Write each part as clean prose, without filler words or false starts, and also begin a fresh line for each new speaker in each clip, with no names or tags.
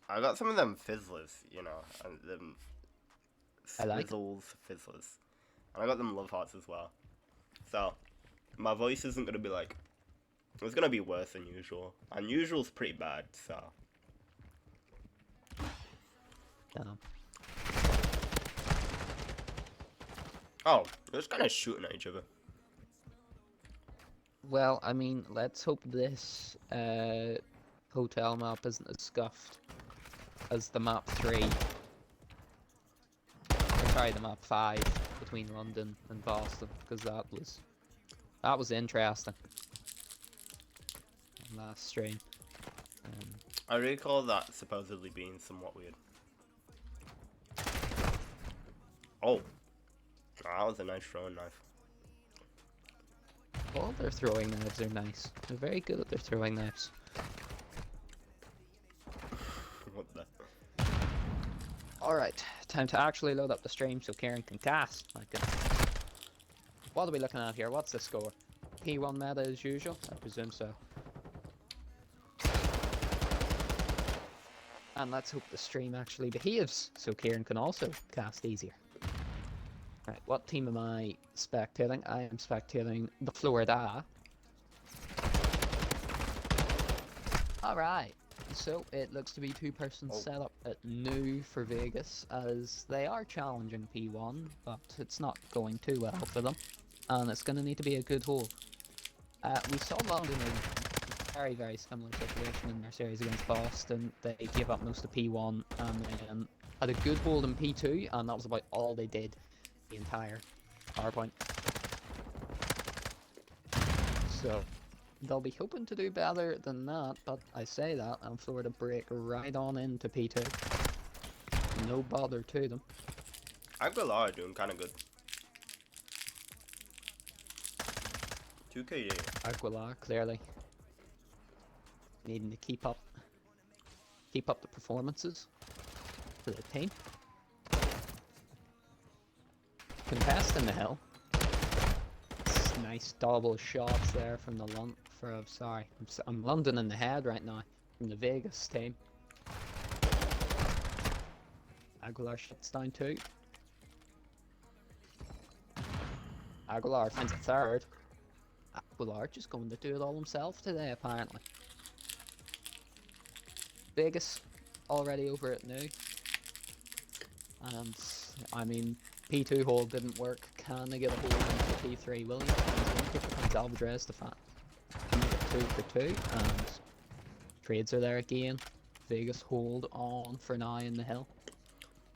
I got some of them fizzlers, you know, and them
I like it.
swizzles fizzlers, and I got them love hearts as well. So my voice isn't gonna be like, it's gonna be worse than usual, and usual's pretty bad. So
Um,
oh, they're just kind of shooting at each other.
well, I mean, let's hope this hotel map isn't as scuffed as the map 3. Or sorry, the map 5 between London and Boston, because that was interesting last stream.
I recall that supposedly being somewhat weird. Oh, that was a nice throwing knife.
All their throwing knives are nice. They're very good at their throwing knives.
What the?
Alright, time to actually load up the stream so Kieran can cast. My goodness. What are we looking at here? What's the score? P1 meta as usual? I presume so. And let's hope the stream actually behaves so Kieran can also cast easier. Right, what team am I spectating? I am spectating the Florida. Alright, so it looks to be two-person setup at new for Vegas, as they are challenging P1, but it's not going too well for them, and it's going to need to be a good hold. We saw London in a very, very similar situation in their series against Boston. They gave up most of P1 and then had a good hold in P2, and that was about all they did the entire PowerPoint. So they'll be hoping to do better than that, but I say that and Florida break right on into P2. No bother to them.
Aguilar are doing kind of good. 2KD.
Aguilar clearly needing to keep up the performances for the team. Contesting the hill. Nice double shots there from the I'm London in the head right now from the Vegas team. Aguilar shuts down 2. Aguilar finds a 3rd. Aguilar just going to do it all himself today apparently. Vegas already over it now. And I mean, P2 hold didn't work. Can they get a hold into P3? Williams finds Alvarez to fan. 2 for 2, and trades are there again. Vegas hold on for now in the hill.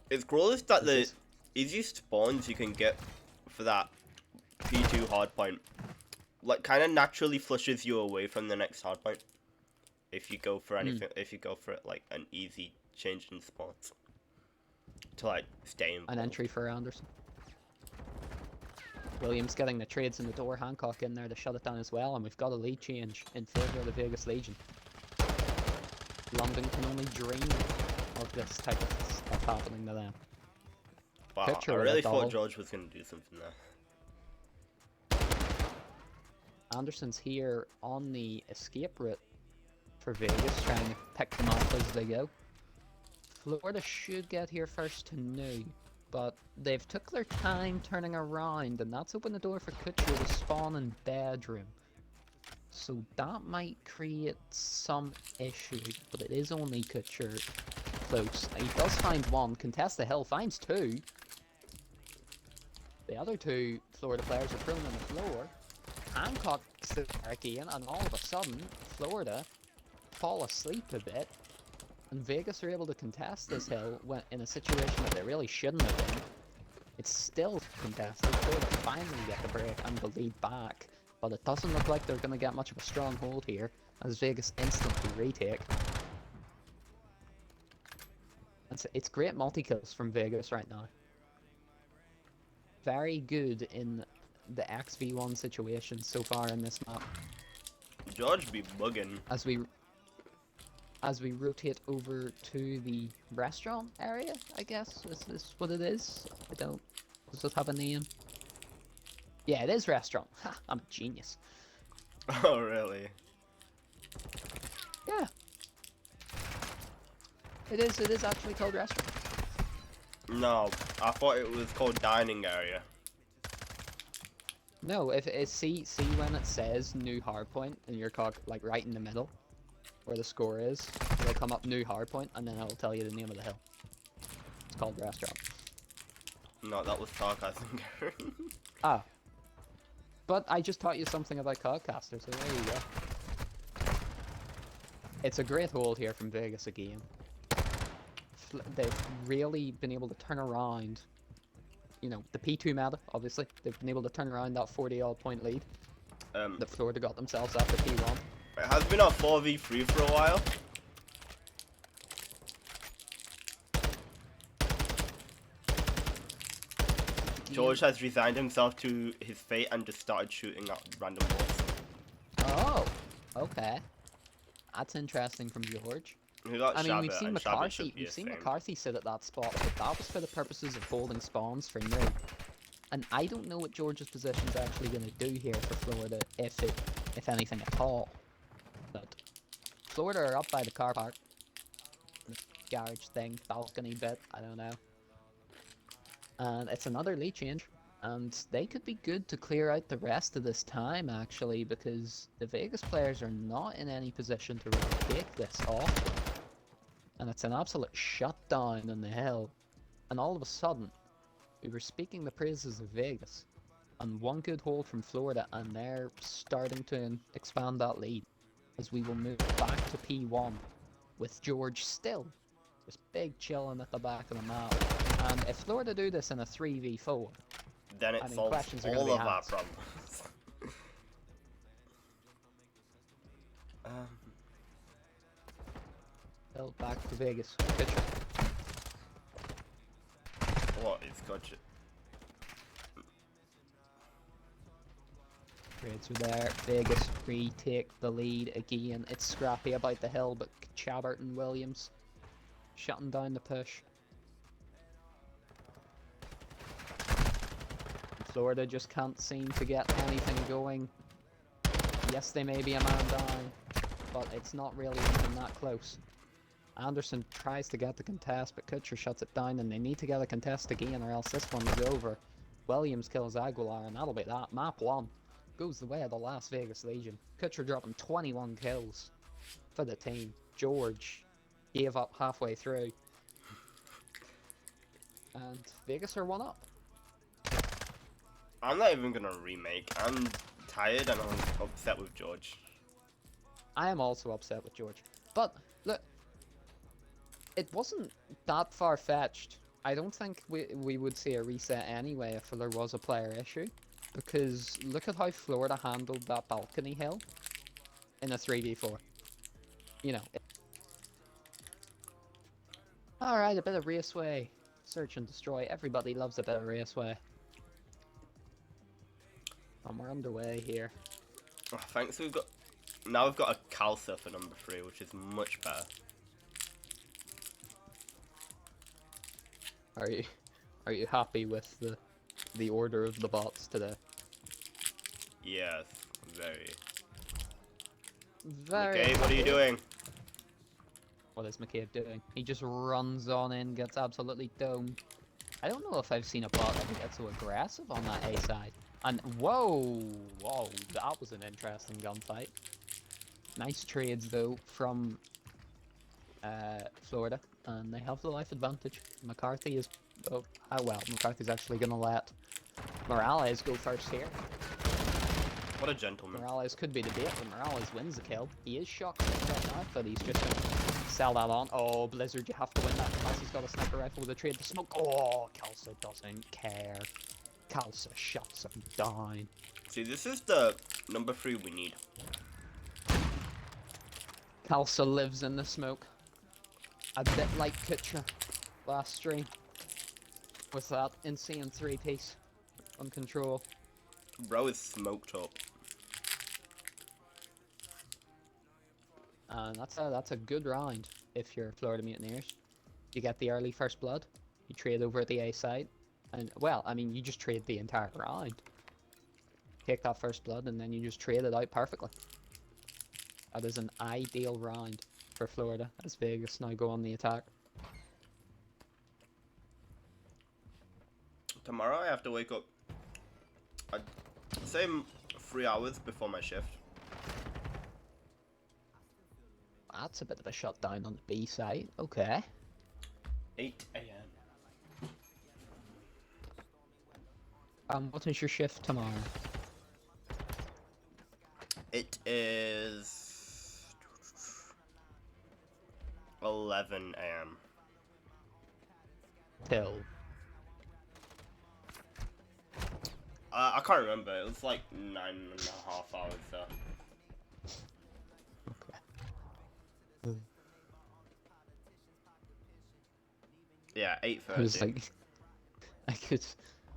It's gross that the easiest spawns you can get for that P2 hardpoint, like, kind of naturally flushes you away from the next hardpoint. If you go for anything, if you go for it like an easy change in spawns to like stay involved.
An entry for Anderson. Williams getting the trades in the door, Hancock in there to shut it down as well, and we've got a lead change in favour of the Vegas Legion. London can only dream of this type of stuff happening to them.
Wow,
Pitcher
I
with a
really thought
double.
George was going to do something there.
Anderson's here on the escape route for Vegas, trying to pick them off as they go. Florida should get here first to new, but they've took their time turning around, and that's opened the door for Kutcher to spawn in bedroom. So that might create some issue, but it is only Kutcher close. He does find 1, contest the hill, finds 2. The other 2 Florida players are prone on the floor. Hancock's there again, and all of a sudden, Florida fall asleep a bit, and Vegas are able to contest this hill when in a situation that they really shouldn't have been. It's still contested. Florida finally get the break and the lead back, but it doesn't look like they're going to get much of a strong hold here as Vegas instantly retake. It's great multi-kills from Vegas right now. Very good in the XV1 situation so far in this map.
George be bugging.
As we rotate over to the restaurant area, I guess, is this what it is? Does it have a name? Yeah, it is restaurant. Ha, I'm a genius.
Oh, really?
Yeah. It is actually called restaurant.
No, I thought it was called dining area.
No, if it see when it says new hardpoint and you're like right in the middle, where the score is, it'll come up new hardpoint and then it'll tell you the name of the hill. It's called restaurant.
No, that was sarcasm.
Ah, but I just taught you something about Codcaster, so there you go. It's a great hold here from Vegas again. They've really been able to turn around, you know, the P2 meta, obviously. They've been able to turn around that 40-odd point lead that Florida got themselves after P1.
It has been a 4v3 for a while. George has resigned himself to his fate and just started shooting at random balls.
Oh, okay. That's interesting from George.
He got
I mean, we've
Shabbat,
seen
and Shabbat should
McCarthy.
be
We've
a
seen
thing.
McCarthy sit at that spot, but that was for the purposes of holding spawns for me. And I don't know what George's position is actually going to do here for Florida, if anything at all. But Florida are up by the car park, the garage thing, balcony bit. I don't know. And it's another lead change, and they could be good to clear out the rest of this time actually, because the Vegas players are not in any position to really take this off. And it's an absolute shutdown on the hill. And all of a sudden, we were speaking the praises of Vegas, and one good hold from Florida, and they're starting to expand that lead as we will move back to P1 with George still just big chilling at the back of the map. And if Florida do this in a 3v4,
then it solves
questions are gonna
all
be
of our
asked.
problems.
Build back to Vegas. Pitcher.
What is gotcha?
Trades are there. Vegas retake the lead again. It's scrappy about the hill, but Chabert and Williams shutting down the push. Florida just can't seem to get anything going. Yes, they may be a man down, but it's not really even that close. Anderson tries to get the contest, but Kutcher shuts it down, and they need to get a contest again, or else this one is over. Williams kills Aguilar, and that'll be that. Map 1 goes the way of the Las Vegas Legion. Kutcher dropping 21 kills for the team. George gave up halfway through. And Vegas are 1 up.
I'm not even gonna remake. I'm tired and I'm upset with George.
I am also upset with George. But, look, it wasn't that far-fetched. I don't think we would see a reset anyway if there was a player issue. Because look at how Florida handled that balcony hill in a 3v4. You know. Alright, a bit of raceway. Search and destroy. Everybody loves a bit of raceway. And we're underway here.
Oh, thanks, we've got a Calcer for number 3, which is much better.
Are you happy with the order of the bots today?
Yes, very.
Very.
Okay, what are you doing?
What is McCabe doing? He just runs on in, gets absolutely domed. I don't know if I've seen a bot ever get so aggressive on that A side. And whoa, that was an interesting gunfight. Nice trades though from Florida, and they have the life advantage. McCarthy is, McCarthy's actually gonna let Morales go first here.
What a gentleman.
Morales could be the bait, but Morales wins the kill. He is shocked right now, but he's just gonna sell that on. Oh, Blizzard, you have to win that. Kelsey's got a sniper rifle with a trade the smoke. Oh, Kelsey doesn't care. Kelsey shuts him down.
See, this is the number 3 we need.
Kelsey lives in the smoke. A bit like Kutcher last stream. With that insane 3-piece on control.
Bro is smoked up.
And that's a good round if you're Florida Mutineers. You get the early first blood, you trade over at the A side, and well, I mean, you just trade the entire round. Take that first blood and then you just trade it out perfectly. That is an ideal round for Florida as Vegas now go on the attack.
Tomorrow I have to wake up, I'd say 3 hours before my shift.
That's a bit of a shutdown on the B side. Okay.
8 a.m.
What is your shift tomorrow?
It is 11 a.m.
Till.
I can't remember. It was like 9.5 hours. So.
Okay.
Yeah, 8:30.
It was like,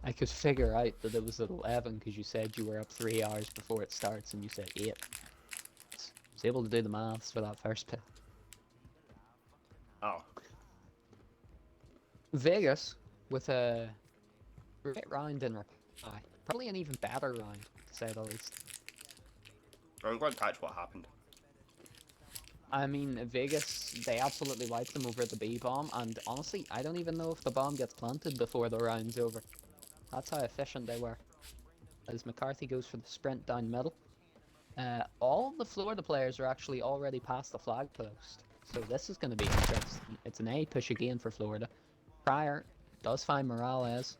I could figure out that it was at 11 because you said you were up 3 hours before it starts, and you said 8. I was able to do the maths for that first bit.
Oh.
Vegas with a great round in reply. Probably an even better round, to say the least.
I'm going to catch what happened.
I mean, Vegas, they absolutely wiped them over at the B bomb, and honestly, I don't even know if the bomb gets planted before the round's over. That's how efficient they were. As McCarthy goes for the sprint down middle. All the Florida players are actually already past the flag post, so this is going to be interesting. It's an A push again for Florida. Pryor does find Morales,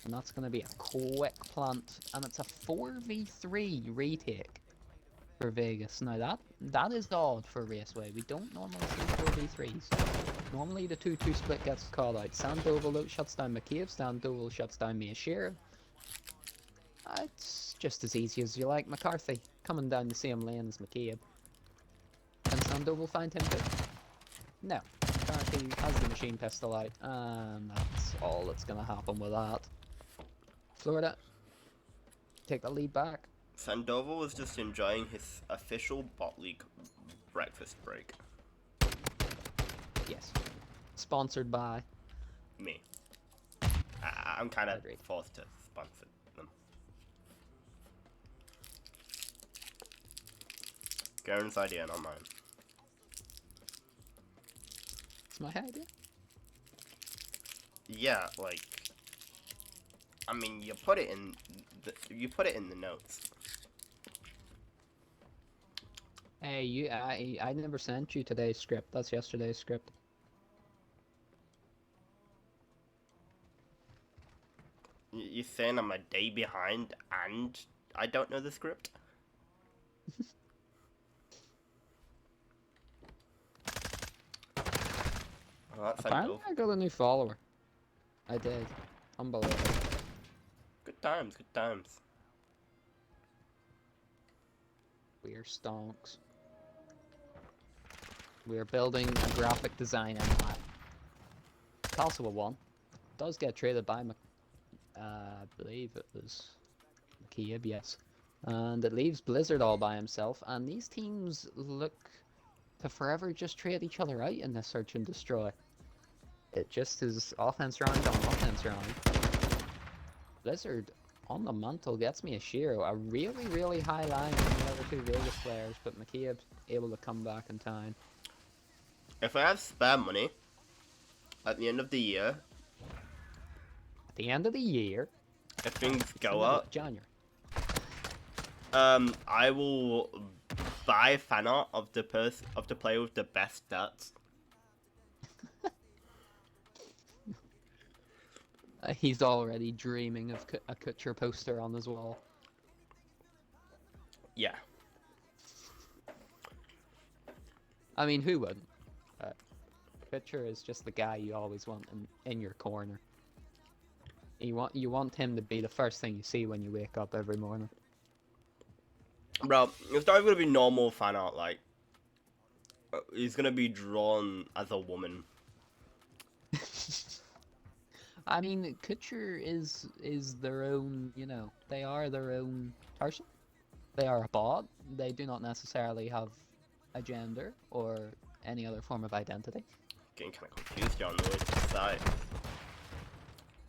and that's going to be a quick plant, and it's a 4v3 retake for Vegas. Now that is odd for Raceway. We don't normally see 4v3s. Normally the 2-2 split gets called out. Sandoval shuts down McCabe, Sandoval shuts down Miashir. It's just as easy as you like. McCarthy coming down the same lane as McCabe. Can Sandoval find him too? No. McCarthy has the machine pistol out, and that's all that's going to happen with that. Florida, take the lead back.
Sandoval was just enjoying his official bot league breakfast break.
Yes. Sponsored by
Me. I'm kind of forced to sponsor them. Garen's idea, not mine.
It's my idea.
Yeah, like, I mean, you put it in the notes.
Hey, I never sent you today's script. That's yesterday's script.
You saying I'm a day behind and I don't know the script? Well,
Apparently I got a new follower. I did. Unbelievable.
Good times, good times.
We're stonks. We're building a graphic design empire. It's also a 1. Does get traded by I believe it was McCabe, yes. And it leaves Blizzard all by himself, and these teams look to forever just trade each other out in this search and destroy. It just is offense round on offense round. Blizzard on the mantle gets me a Shiro, a really, really high line from the other 2 Vegas players, but McCabe able to come back in time.
If I have spare money at the end of the year,
At the end of the year,
if things go up,
January.
I will buy fan art of the player with the best stats.
He's already dreaming of a Kutcher poster on his wall.
Yeah.
I mean, who wouldn't? Kutcher is just the guy you always want in your corner. You want him to be the first thing you see when you wake up every morning.
Bro, it's not even gonna be normal fan art, like, he's gonna be drawn as a woman.
I mean, Kutcher is their own, you know, they are their own person. They are a bot. They do not necessarily have a gender or any other form of identity.
Getting kind of confused here on the way to the side.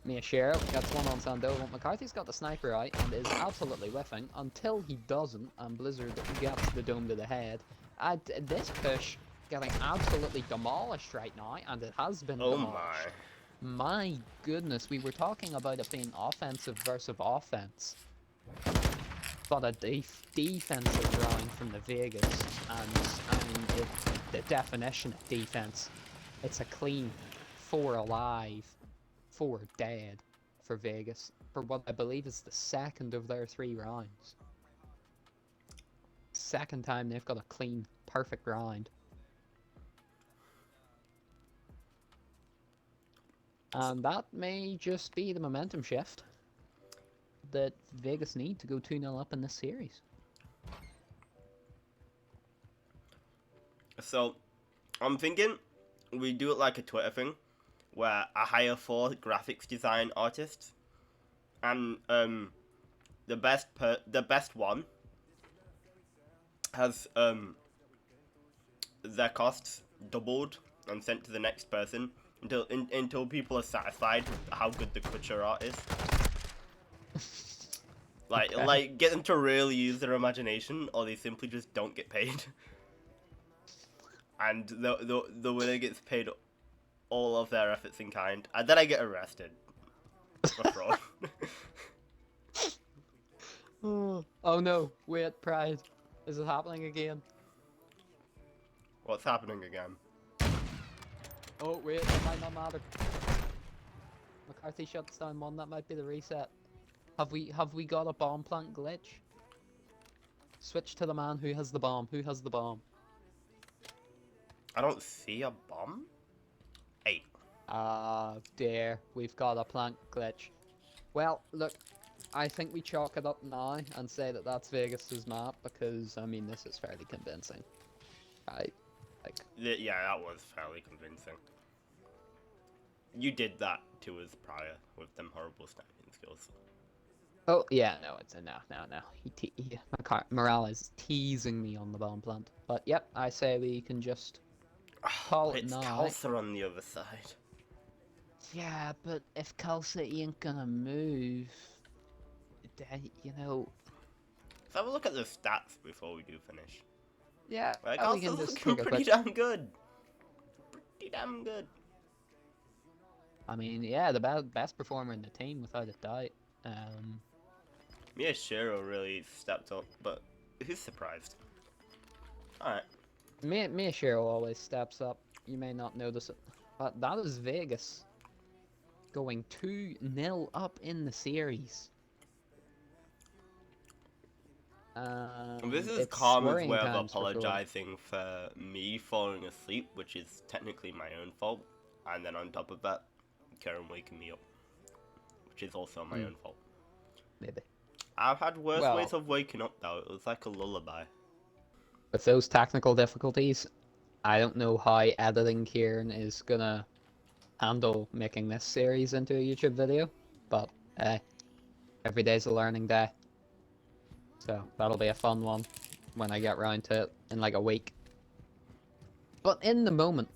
Mia Sheriff gets one on Sandoval. McCarthy's got the sniper out and is absolutely whiffing until he doesn't, and Blizzard gets the dome to the head. This push getting absolutely demolished right now, and it has been demolished.
My.
My goodness, we were talking about it being offensive versus offense. But a defensive round from the Vegas, and I mean, the definition of defense, it's a clean 4 alive, 4 dead for Vegas, for what I believe is the second of their 3 rounds. Second time they've got a clean, perfect round. And that may just be the momentum shift that Vegas need to go 2-0 up in this series.
So, I'm thinking we do it like a Twitter thing, where I hire 4 graphics design artists, and the best one has their costs doubled and sent to the next person until people are satisfied with how good the Kutcher art is. Like get them to really use their imagination, or they simply just don't get paid. And the winner gets paid all of their efforts in kind, and then I get arrested for fraud.
Oh no, wait, Pride. Is it happening again?
What's happening again?
Oh wait, that might not matter. McCarthy shuts down 1, that might be the reset. Have we got a bomb plant glitch? Switch to the man who has the bomb. Who has the bomb?
I don't see a bomb. 8.
Ah, dear. We've got a plant glitch. Well, look, I think we chalk it up now and say that that's Vegas's map, because, I mean, this is fairly convincing. Right? Like...
Yeah, that was fairly convincing. You did that to us prior with them horrible sniping skills.
Oh, yeah, no, it's a no. Morale is teasing me on the bomb plant. But, yep, I say we can just call it
It's
now.
Tulsa on the other side.
Yeah, but if Tulsa ain't gonna move, you know...
Let's have a look at the stats before we do finish.
Yeah,
Like,
we
Tulsa's
can just
looking
take a
pretty
quick...
damn good. Pretty damn good.
I mean, yeah, the best performer in the team, without a doubt.
Miyashiro really stepped up, but who's surprised? Alright.
Miyashiro always steps up. You may not notice it. But that is Vegas going 2-0 up in the series.
This is
It's
Karma's
worrying
way of
times for Florida.
apologizing for me falling asleep, which is technically my own fault. And then on top of that, Karen waking me up, which is also my own fault.
Maybe.
I've had worse ways of waking up though. It was like a lullaby.
With those technical difficulties, I don't know how editing Kieran is gonna handle making this series into a YouTube video, but every day's a learning day. So that'll be a fun one when I get round to it in like a week. But in the moment,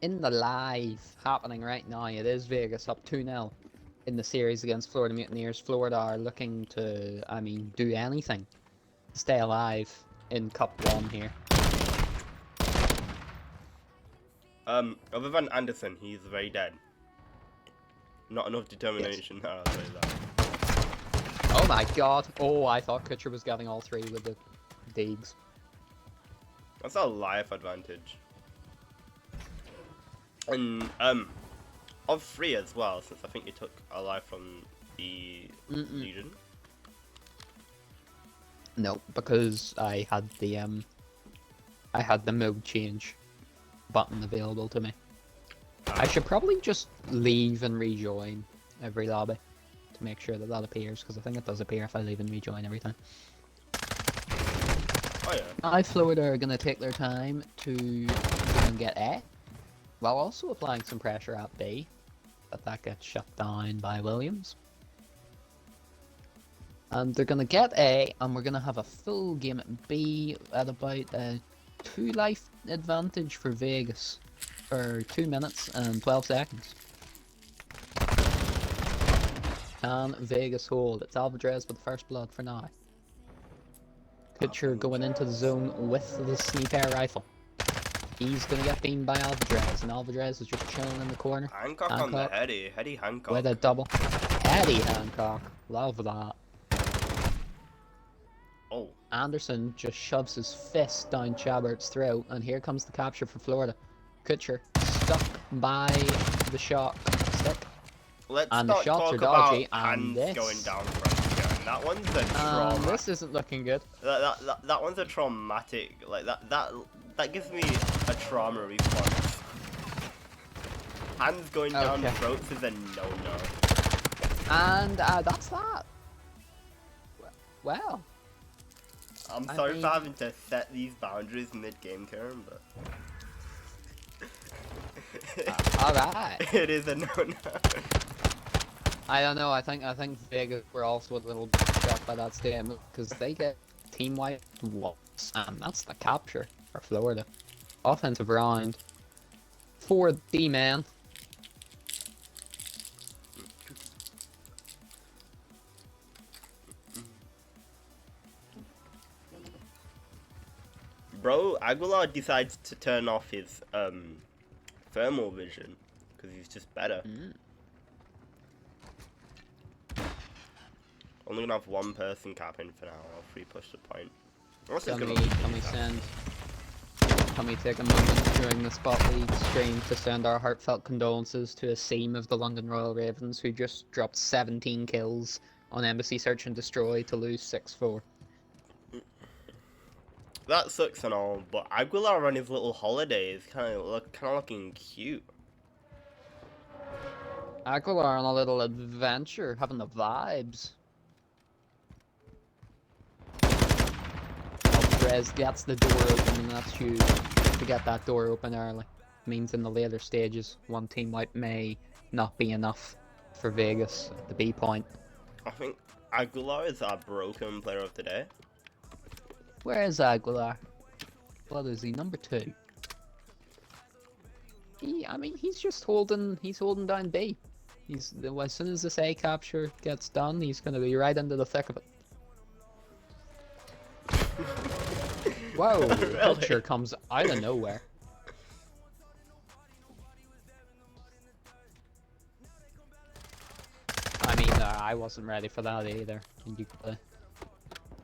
in the live happening right now, it is Vegas up 2-0 in the series against Florida Mutineers. Florida are looking to, I mean, do anything to stay alive in Cup 1 here.
Other than Anderson, he's very dead. Not enough determination. Yes. I'll say that.
Oh my god. Oh, I thought Kutcher was getting all 3 with the digs.
That's a life advantage. And, of 3 as well, since I think you took a life from the Legion.
No, because I had the mode change button available to me. I should probably just leave and rejoin every lobby to make sure that that appears, because I think it does appear if I leave and rejoin every time.
Oh yeah.
Florida are going to take their time to go and get A, while also applying some pressure at B, but that gets shut down by Williams. And they're going to get A, and we're going to have a full game at B at about a 2 life advantage for Vegas for 2 minutes and 12 seconds. Can Vegas hold? It's Alvarez with the first blood for now. Kutcher going into the zone with the sneak air rifle. He's gonna get beamed by Alvarez, and Alvarez is just chilling in the corner.
Hancock on the heady. Heady Hancock.
With a double. Eddie Hancock. Love that.
Oh.
Anderson just shoves his fist down Chabert's throat, and here comes the capture for Florida. Kutcher stuck by the shot stick.
Let's
the shots are dodgy, and this
going down from here. That one's a trauma.
This isn't looking good.
That one's a traumatic. Like that gives me a trauma response. Hands going down throats is a no-no.
And that's that. Well.
I'm sorry for having to set these boundaries mid-game, Karen, but...
Alright.
It is a no-no.
I don't know, I think Vegas were also a little shocked by that statement, because they get team-wide once, and that's the capture for Florida. Offensive round for D-Man.
Bro, Aguilar decides to turn off his thermal vision because he's just better. Only gonna have one person capping for now. I'll free push the point.
Can we take a moment during the Spot League stream to send our heartfelt condolences to a seam of the London Royal Ravens who just dropped 17 kills on Embassy Search and Destroy to lose 6-4.
That sucks and all, but Aguilar on his little holiday is kind of looking cute.
Aguilar on a little adventure, having the vibes. Alvarez gets the door open, and that's huge to get that door open early. Means in the later stages, one team wipe may not be enough for Vegas at the B point.
I think Aguilar is our broken player of the day.
Where is Aguilar? What is he? Number 2. He's just holding down B. As soon as this A capture gets done, he's gonna be right into the thick of it. Whoa,
Really?
Culture comes out of nowhere. I wasn't ready for that either.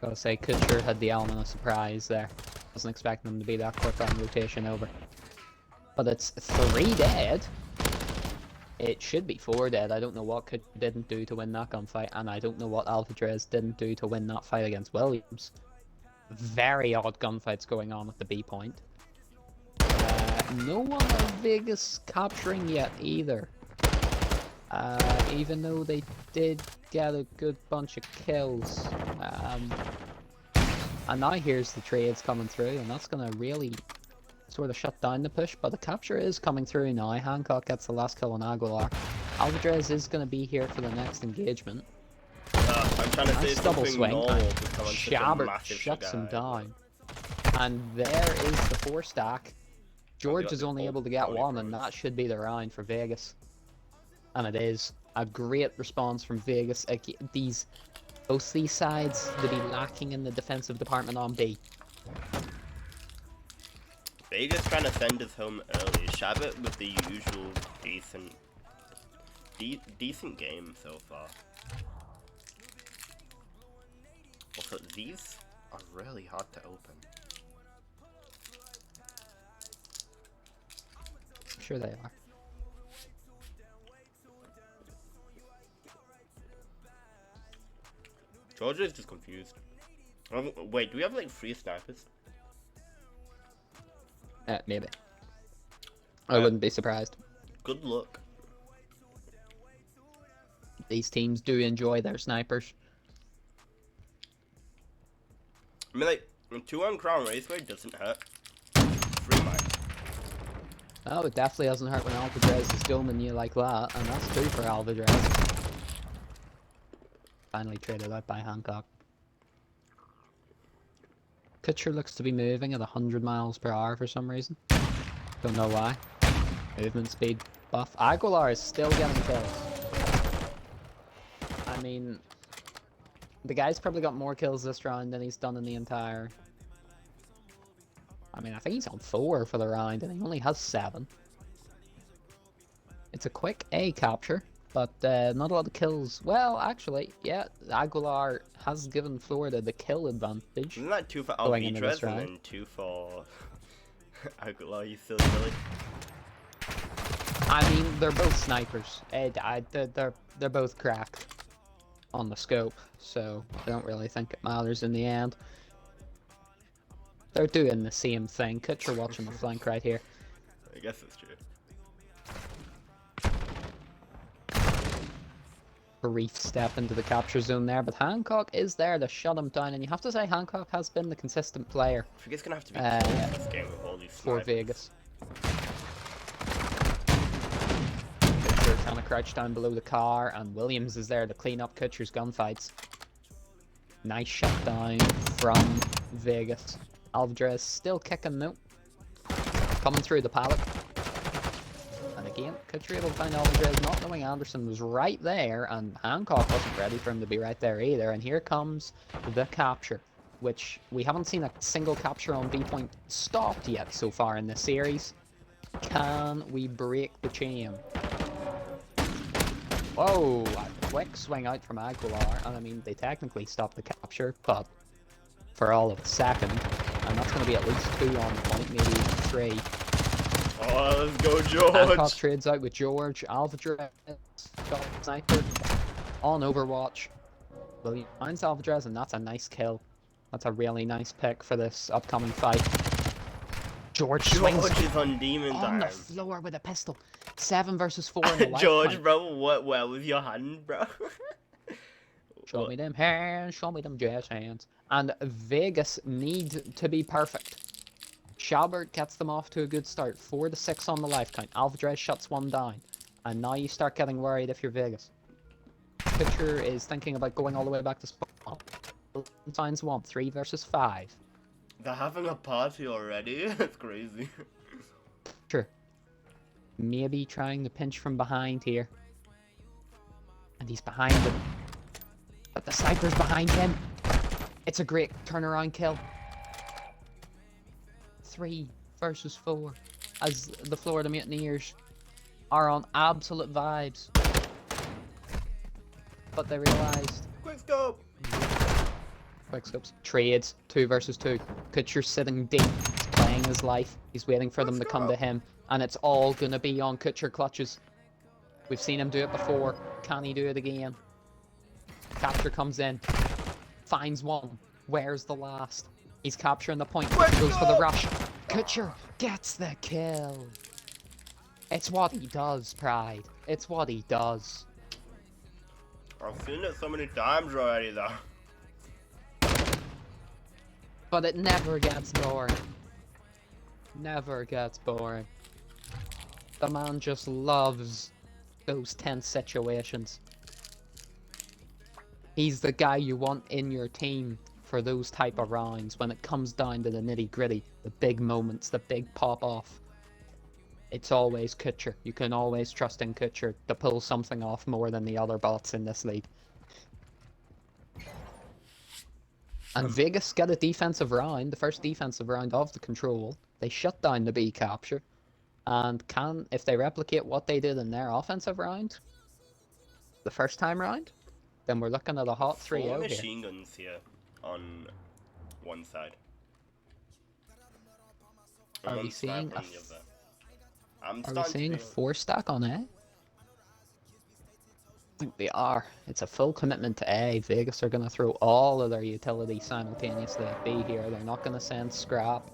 Gotta say, Kutcher had the element of surprise there. Wasn't expecting him to be that quick on rotation over. But it's 3 dead. It should be 4 dead. I don't know what Kutcher didn't do to win that gunfight, and I don't know what Alvarez didn't do to win that fight against Williams. Very odd gunfights going on at the B point. No one of Vegas capturing yet either. Even though they did get a good bunch of kills. And now here's the trades coming through, and that's gonna really sort of shut down the push, but the capture is coming through now. Hancock gets the last kill on Aguilar. Alvarez is gonna be here for the next engagement.
I'm trying to say
double
something
swing.
normal because
Chabert shuts him down. And there is the 4 stack. George is only able to get 1, and that should be the round for Vegas. And it is. A great response from Vegas. Both these sides, they be lacking in the defensive department on B.
Vegas trying to send us home early. Shabbat with the usual decent game so far. Also, these are really hard to open.
I'm sure they are.
Georgia is just confused. Wait, do we have like 3 snipers?
Maybe. I wouldn't be surprised.
Good luck.
These teams do enjoy their snipers.
I mean, like, 2 on Crown Raceway doesn't hurt. 3 might.
Oh, it definitely doesn't hurt when Alvarez is doming you like that, and that's 2 for Alvarez. Finally traded out by Hancock. Kutcher looks to be moving at 100 miles per hour for some reason. Don't know why. Movement speed buff. Aguilar is still getting kills. I mean, the guy's probably got more kills this round than he's done in the entire I mean, I think he's on 4 for the round, and he only has 7. It's a quick A capture, but not a lot of kills. Well, actually, yeah, Aguilar has given Florida the kill advantage.
Isn't that 2 for
going into this
Alvidrez and
round.
then 2 for Aguilar, you silly Billy?
I mean, they're both snipers. They're both cracked on the scope, so I don't really think it matters in the end. They're doing the same thing. Kutcher watching the flank right here.
I guess it's true.
Brief step into the capture zone there, but Hancock is there to shut him down, and you have to say Hancock has been the consistent player
I think it's gonna have to be close this game with all these
for
snipers.
Vegas. Kutcher trying to crouch down below the car, and Williams is there to clean up Kutcher's gunfights. Nice shot down from Vegas. Alvidrez still kicking though. Coming through the pallet. And again, Kutcher able to find Alvidrez, not knowing Anderson was right there, and Hancock wasn't ready for him to be right there either. And here comes the capture, which we haven't seen a single capture on B point stopped yet so far in this series. Can we break the chain? Whoa, a quick swing out from Aguilar, and I mean, they technically stopped the capture, but for all of a second, and that's going to be at least 2 on point, maybe 3.
Oh, let's go, George!
Hancock trades out with George. Alvidrez got a sniper on Overwatch. William finds Alvidrez, and that's a nice kill. That's a really nice pick for this upcoming fight. George swings
George is on demon
on the
time.
floor with a pistol. 7 versus 4 in the life
George,
count.
bro, what well with your hand, bro?
Show me them hands, show me them jazz hands. And Vegas need to be perfect. Schaubert gets them off to a good start. 4 to 6 on the life count. Alvidrez shuts one down. And now you start getting worried if you're Vegas. Pitcher is thinking about going all the way back to spawn. Finds one. 3 versus 5.
They're having a party already? That's crazy.
Sure. Maybe trying to pinch from behind here. And he's behind him. But the sniper's behind him. It's a great turnaround kill. 3 versus 4. As the Florida Mutineers are on absolute vibes. But they realized...
Quick scope!
Quickscopes. Trades. 2 versus 2. Kutcher sitting deep. He's playing his life. He's waiting for them to come to him. And it's all going to be on Kutcher clutches. We've seen him do it before. Can he do it again? Capture comes in. Finds one. Where's the last? He's capturing the point. Goes for the rush. Kutcher gets the kill. It's what he does, Pride. It's what he does.
I've seen it so many times already, though.
But it never gets boring. Never gets boring. The man just loves those tense situations. He's the guy you want in your team for those type of rounds when it comes down to the nitty gritty, the big moments, the big pop off. It's always Kutcher. You can always trust in Kutcher to pull something off more than the other bots in this league. And Vegas got a defensive round, the first defensive round of the control. They shut down the B capture. And if they replicate what they did in their offensive round, the first time round, then we're looking at a hot 3-0 here.
Machine guns here on one side.
Are we seeing a,
I'm
are we seeing a 4-stack on A? I think they are. It's a full commitment to A. Vegas are going to throw all of their utility simultaneously at B here. They're not going to send scrap.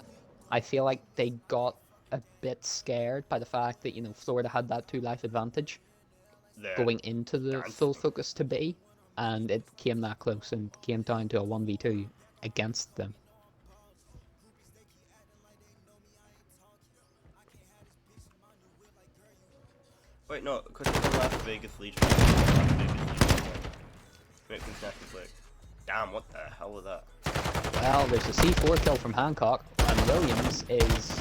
I feel like they got a bit scared by the fact that, you know, Florida had that 2-life advantage going into the full focus to B, and it came that close and came down to a 1v2 against them.
Wait, no, because it's the Las Vegas Legion. Make them snap quick. Damn, what the hell was that?
Well, there's a C4 kill from Hancock, and Williams is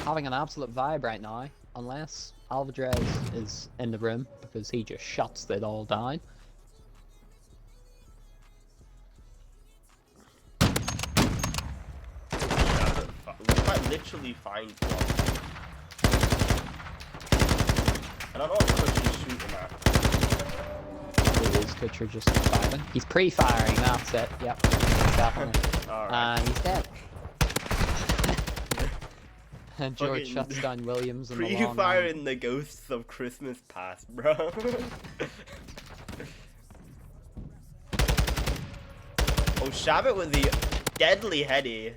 having an absolute vibe right now, unless Alvidrez is in the room, because he just shuts it all down.
It was quite literally fine to watch. I don't know what Kutcher's shooting at.
It is Kutcher just firing. He's pre-firing, that's it. Yep, definitely.
Alright.
And he's dead. And George
Fucking
shuts down Williams in the long run.
Pre-firing the ghosts of Christmas past, bro. Oh, Shabbat with the deadly heady.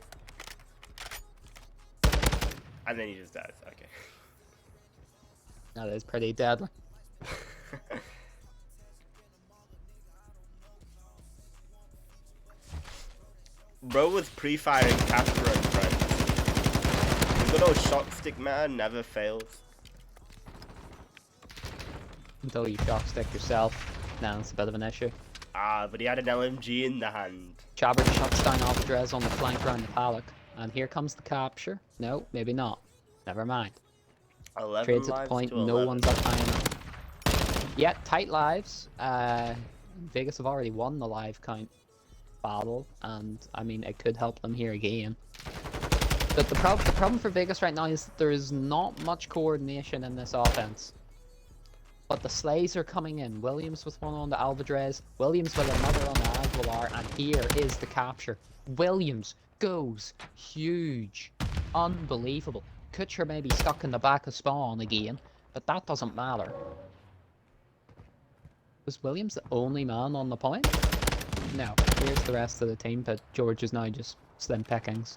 And then he just dies. Okay.
That is pretty deadly.
Bro was pre-firing Casper and friends. The good old shock stick man never fails.
Until you shock stick yourself. Now it's a bit of an issue.
Ah, but he had an LMG in the hand.
Chabert shuts down Alvadrez on the flank around the paddock. And here comes the capture. No, maybe not. Never mind.
11
Trades at the
lives
point,
to
no
11.
one's up high enough. Yeah, tight lives. Vegas have already won the live count battle, and I mean, it could help them here again. But the problem for Vegas right now is that there is not much coordination in this offense. But the slays are coming in. Williams with one on the Alvadrez, Williams with another on the Aguilar, and here is the capture. Williams goes huge. Unbelievable. Kutcher may be stuck in the back of spawn again, but that doesn't matter. Was Williams the only man on the point? No. Here's the rest of the team, but George is now just slim pickings.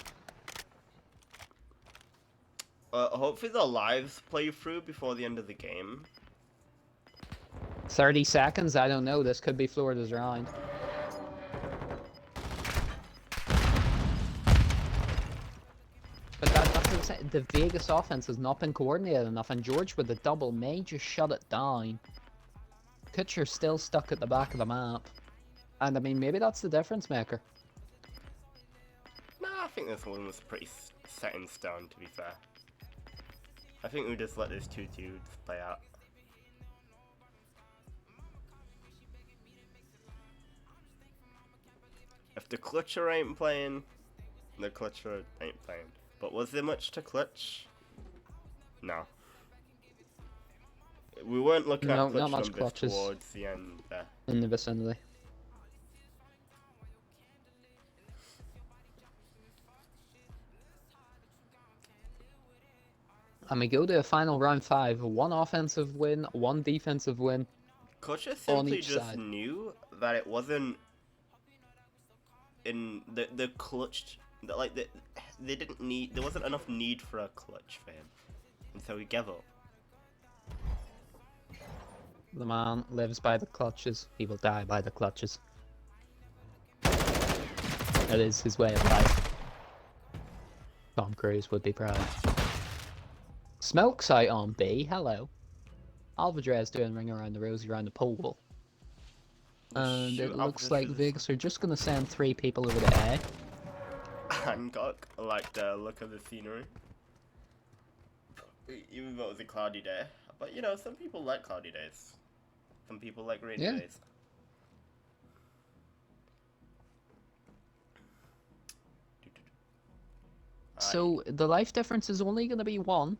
Hopefully the lives play through before the end of the game.
30 seconds? I don't know. This could be Florida's round. But that's what I'm saying. The Vegas offense has not been coordinated enough, and George with the double may just shut it down. Kutcher's still stuck at the back of the map. And I mean, maybe that's the difference maker.
Nah, I think this one was pretty set in stone, to be fair. I think we just let those two dudes play out. If the clutcher ain't playing, the clutcher ain't playing. But was there much to clutch? No. We weren't looking
No,
at clutch
not much
numbers
clutches
towards the end there.
in the vicinity. And we go to a final round 5. One offensive win, one defensive win.
Clutcher
on
simply
each
just
side.
knew that it wasn't in the clutch, that like they didn't need, there wasn't enough need for a clutch for him, and so he gave up.
The man lives by the clutches. He will die by the clutches. That is his way of life. Tom Cruise would be proud. Smoke's out on B. Hello. Alvadrez doing ring around the rosy around the pole. And
Shoot,
it looks
Alvadrez
like
is-
Vegas are just going to send 3 people over to A.
Hancock, I like the look of the scenery, even though it was a cloudy day. But you know, some people like cloudy days. Some people like rainy
Yeah.
days.
So the life difference is only going to be 1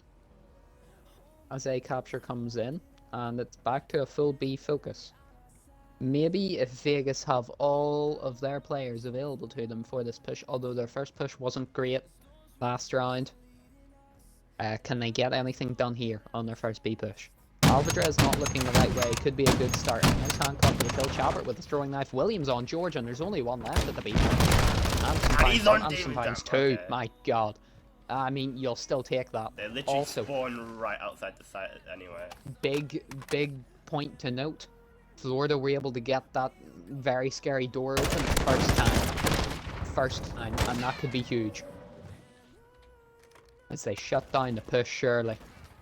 as A capture comes in, and it's back to a full B focus. Maybe if Vegas have all of their players available to them for this push, although their first push wasn't great last round, can they get anything done here on their first B push? Alvadrez not looking the right way, could be a good start. Nice Hancock with a kill. Chabert with a throwing knife. Williams on George, and there's only 1 left at the B.
And he's on
and
David
sometimes
Dam,
2.
okay.
My god. I mean, you'll still take that.
They literally
Also,
spawn right outside the site anyway.
big point to note. Florida were able to get that very scary door open first time, and that could be huge. As they shut down the push, surely.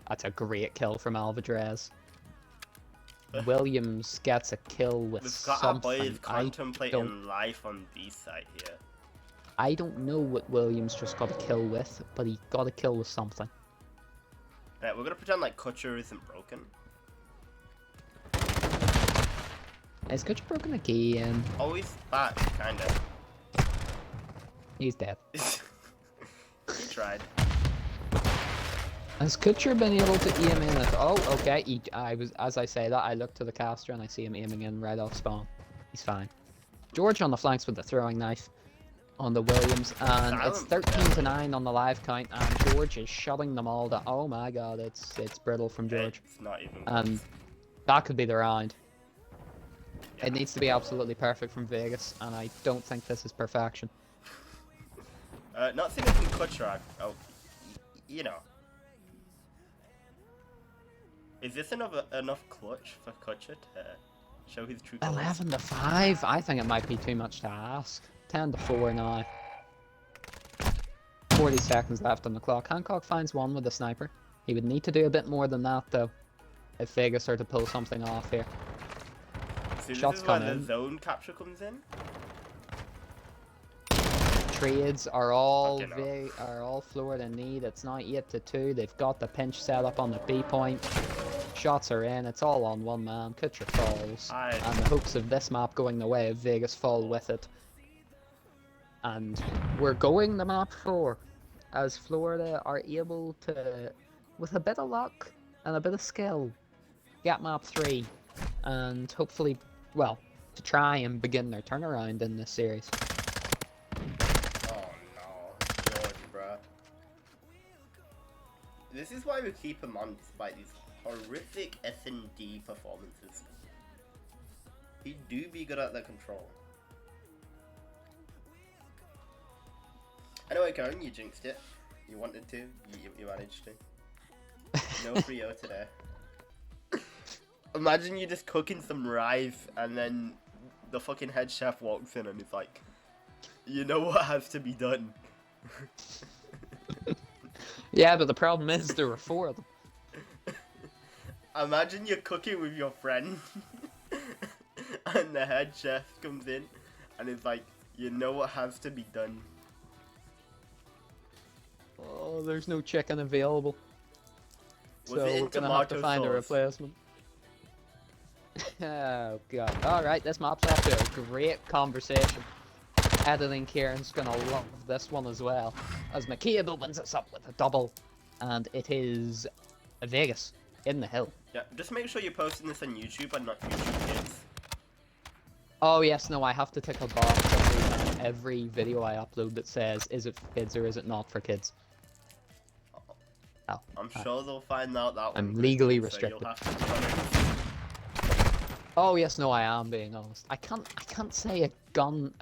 That's a great kill from Alvadrez. Williams gets a kill with
We've got our
something.
boys
I
contemplating life on B site here.
don't know what Williams just got a kill with, but he got a kill with something.
Right, we're gonna pretend like Kutcher isn't broken.
Is Kutcher broken again?
Oh, he's back, kinda.
He's dead.
He tried.
Has Kutcher been able to aim in at... Oh, okay. As I say that, I look to the caster and I see him aiming in right off spawn. He's fine. George on the flanks with the throwing knife on the Williams, and it's 13-9 on the live count, and George is shutting them all down. Oh my god, it's brittle from George.
It's not even
And
close.
that could be the round.
Yeah.
It needs to be absolutely perfect from Vegas, and I don't think this is perfection.
Not saying it's in Kutcher. Oh, you know. Is this enough clutch for Kutcher to show his true colors?
11-5. I think it might be too much to ask. 10-4 now. 40 seconds left on the clock. Hancock finds one with a sniper. He would need to do a bit more than that, though, if Vegas are to pull something off here.
See,
Shots
this is where
come
the
in.
zone capture comes in.
Trades are all
Okay, no.
Florida need. It's now 8-2. They've got the pinch set up on the B point. Shots are in. It's all on one man. Kutcher falls, and the hopes of this map going the way of Vegas fall with it. And we're going to map 4, as Florida are able to, with a bit of luck and a bit of skill, get map 3, and hopefully, well, to try and begin their turnaround in this series.
Oh no, George, bruh. This is why we keep him on despite these horrific S&D performances. He do be good at the control. Anyway, Karen, you jinxed it. You wanted to, you managed to. No 3-0 today. Imagine you just cooking some rice and then the fucking head chef walks in and he's like, you know what has to be done?
Yeah, but the problem is there were 4 of them.
Imagine you're cooking with your friend and the head chef comes in and is like, you know what has to be done?
Oh, there's no chicken available.
Was
So
it in
we're gonna have to
tomato
find a
sauce?
replacement. Oh god. Alright, this map's off to a great conversation. Editing Kieran's gonna love this one as well, as McCabe opens us up with a double, and it is Vegas in the hill.
Yeah, just make sure you're posting this on YouTube and not YouTube Kids.
Oh yes, no, I have to tick a box every video I upload that says, is it for kids or is it not for kids? Oh,
I'm sure they'll find out that one.
I'm
quickly,
legally
so
restricted.
you'll have to comment.
Oh yes, no, I am being honest. I can't say a game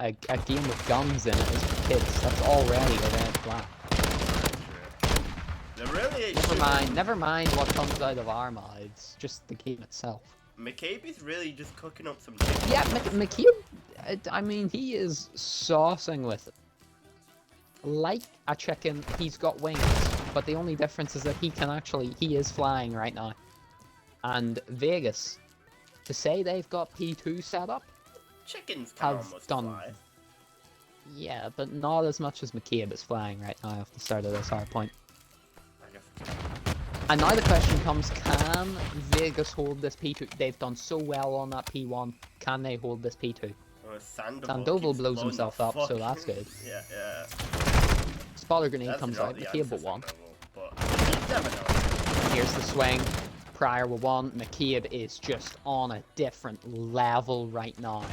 with guns in it is for kids. That's already a red flag.
There really
Never mind what comes out of our mouths. Just the game itself.
McCabe is really just cooking up some chicken.
Yeah, McCabe. I mean, he is saucing with it. Like a chicken, he's got wings, but the only difference is that he is flying right now. And Vegas, to say they've got P2 set up,
Chickens can
have
almost
done.
fly.
Yeah, but not as much as McCabe is flying right now off the start of this hard point.
I guess.
And now the question comes, can Vegas hold this P2? They've done so well on that P1, can they hold this P2? Sandoval blows himself up, so that's good.
Yeah.
Spotter grenade
That's
comes
not
out,
the
McCabe
answer,
with 1.
Sandoval, but you never know.
Here's the swing. Pryor with 1. McCabe is just on a different level right now.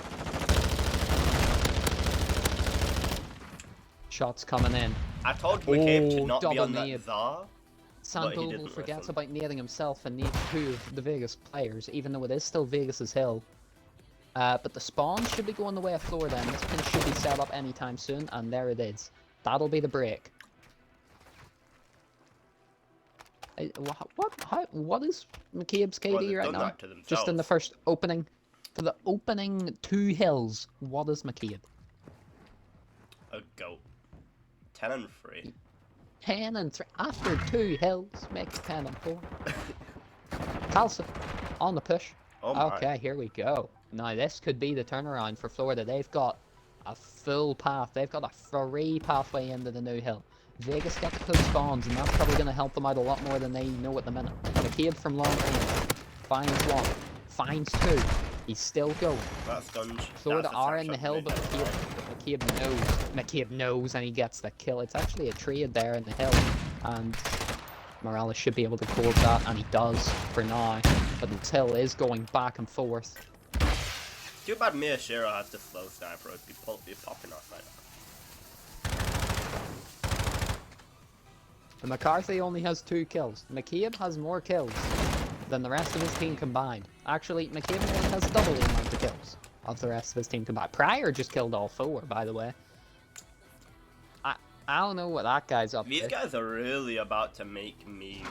Shots coming in.
I told McCabe to
Oh,
not be
double
on that
nade.
Tsar.
Sandoval
didn't
forgets
listen.
about nading himself and nades 2 of the Vegas players, even though it is still Vegas's hill. But the spawn should be going the way of Florida, and this pin should be set up anytime soon, and there it is. That'll be the break. What is McCabe's KD
Well, they've
right
done
now?
that to
Just in the
themselves.
first opening. For the opening 2 hills, what is McCabe?
A goat. 10-3.
10-3. After 2 hills, make it 10-4. Carlson, on the push.
Oh my.
Okay, here we go. Now this could be the turnaround for Florida. They've got a full path. They've got a free pathway into the new hill. Vegas get the close spawns, and that's probably going to help them out a lot more than they know at the minute. McCabe from long range finds 1, finds 2. He's still going.
That's Gunge.
Florida are in the hill, but McCabe knows, and he gets the kill. It's actually a trade there in the hill, and Morales should be able to hold that, and he does for now. But until is going back and forth.
Too bad Miyashiro has the slow sniper. It'd be popping off right now.
And McCarthy only has 2 kills. McCabe has more kills than the rest of his team combined. Actually, McCabe only has double the amount of kills of the rest of his team combined. Pryor just killed all 4, by the way. I don't know what that guy's up to.
These guys are really about to make me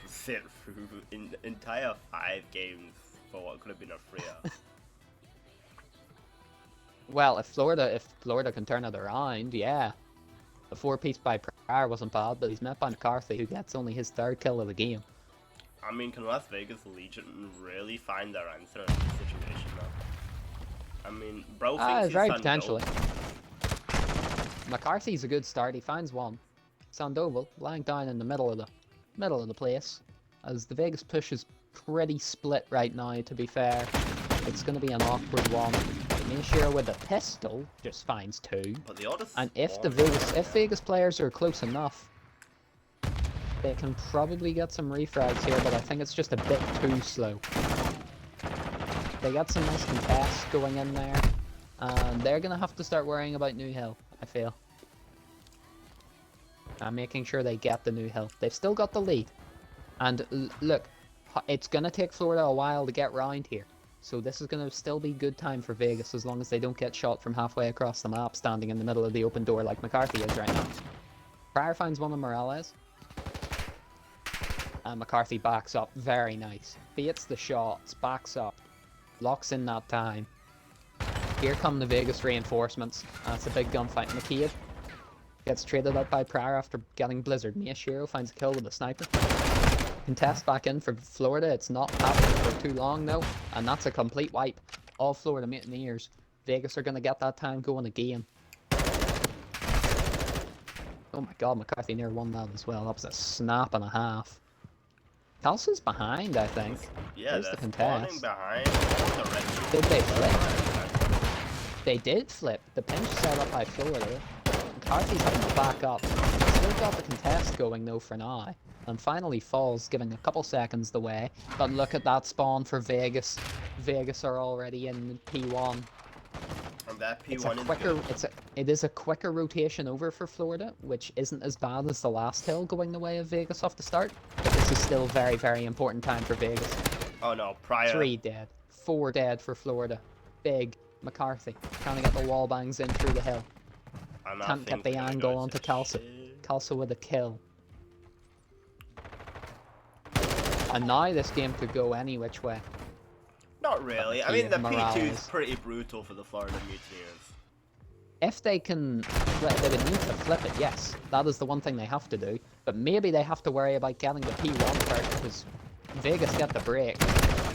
sit through entire 5 games for what could have been a 3-0.
Well, if Florida can turn it around, yeah. The 4-piece by Pryor wasn't bad, but he's met by McCarthy, who gets only his 3rd kill of the game.
I mean, can Las Vegas Legion really find their answer in this situation, though? I mean, bro thinks he's
very
Sandoval.
potentially. McCarthy's a good start. He finds one. Sandoval lying down in the middle of the place, as the Vegas push is pretty split right now. To be fair, it's going to be an awkward one. Miyashiro with a pistol just finds 2.
But the others
And if Vegas players are close enough, they can probably get some refrags here, but I think it's just a bit too slow. They got some nice contests going in there, and they're gonna have to start worrying about New Hill, I feel. And making sure they get the New Hill. They've still got the lead. And look, it's gonna take Florida a while to get round here. So this is going to still be good time for Vegas, as long as they don't get shot from halfway across the map, standing in the middle of the open door like McCarthy is right now. Pryor finds one of Morales. And McCarthy backs up. Very nice. Baits the shots, backs up, locks in that time. Here come the Vegas reinforcements. That's a big gunfight. McCabe gets traded out by Pryor after getting blizzard. Miyashiro finds a kill with a sniper. Contest back in for Florida. It's not happening for too long though, and that's a complete wipe. All Florida Mutineers. Vegas are going to get that time going again. Oh my god, McCarthy near won that as well. That was a snap and a half. Kelsey's behind, I think.
Yeah,
there's the contest.
Behind.
Did they flip? They did flip. The pinch set up by Florida. McCarthy's having to back up. Still got the contest going though for now. And finally falls, giving a couple seconds the way. But look at that spawn for Vegas. Vegas are already in P1.
And that P1
it is a quicker rotation over for Florida, which isn't as bad as the last hill going the way of Vegas off the start. But this is still very, very important time for Vegas.
Oh no, Pryor.
3 dead. 4 dead for Florida. Big. McCarthy trying to get the wall bangs in through the hill. Can't get the angle onto Kelso. Kelso with a kill. And now this game could go any which way.
Not really. I mean, the
Morales.
P2 is pretty brutal for the Florida Mutineers.
If they can flip, they would need to flip it, yes. That is the one thing they have to do. But maybe they have to worry about getting the P1 first, because Vegas get the break.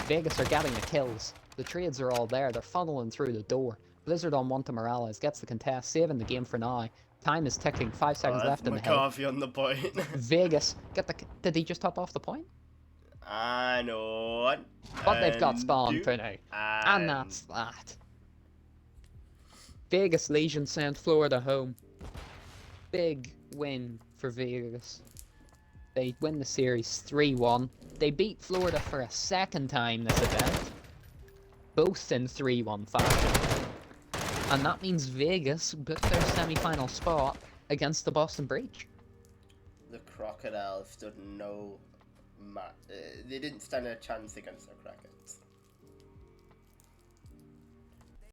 Vegas are getting the kills. The trades are all there. They're funneling through the door. Blizzard on one to Morales, gets the contest, saving the game for now. Time is ticking, 5 seconds left in the hill.
McCarthy on the point.
Vegas, did he just hop off the point?
I know.
But they've got spawn for now. And that's that. Vegas Legion sent Florida home. Big win for Vegas. They win the series 3-1. They beat Florida for a second time this event. Both in 3-1 fashion. And that means Vegas booked their semi-final spot against the Boston Breach.
The Crocodiles stood no... they didn't stand a chance against the Kraken.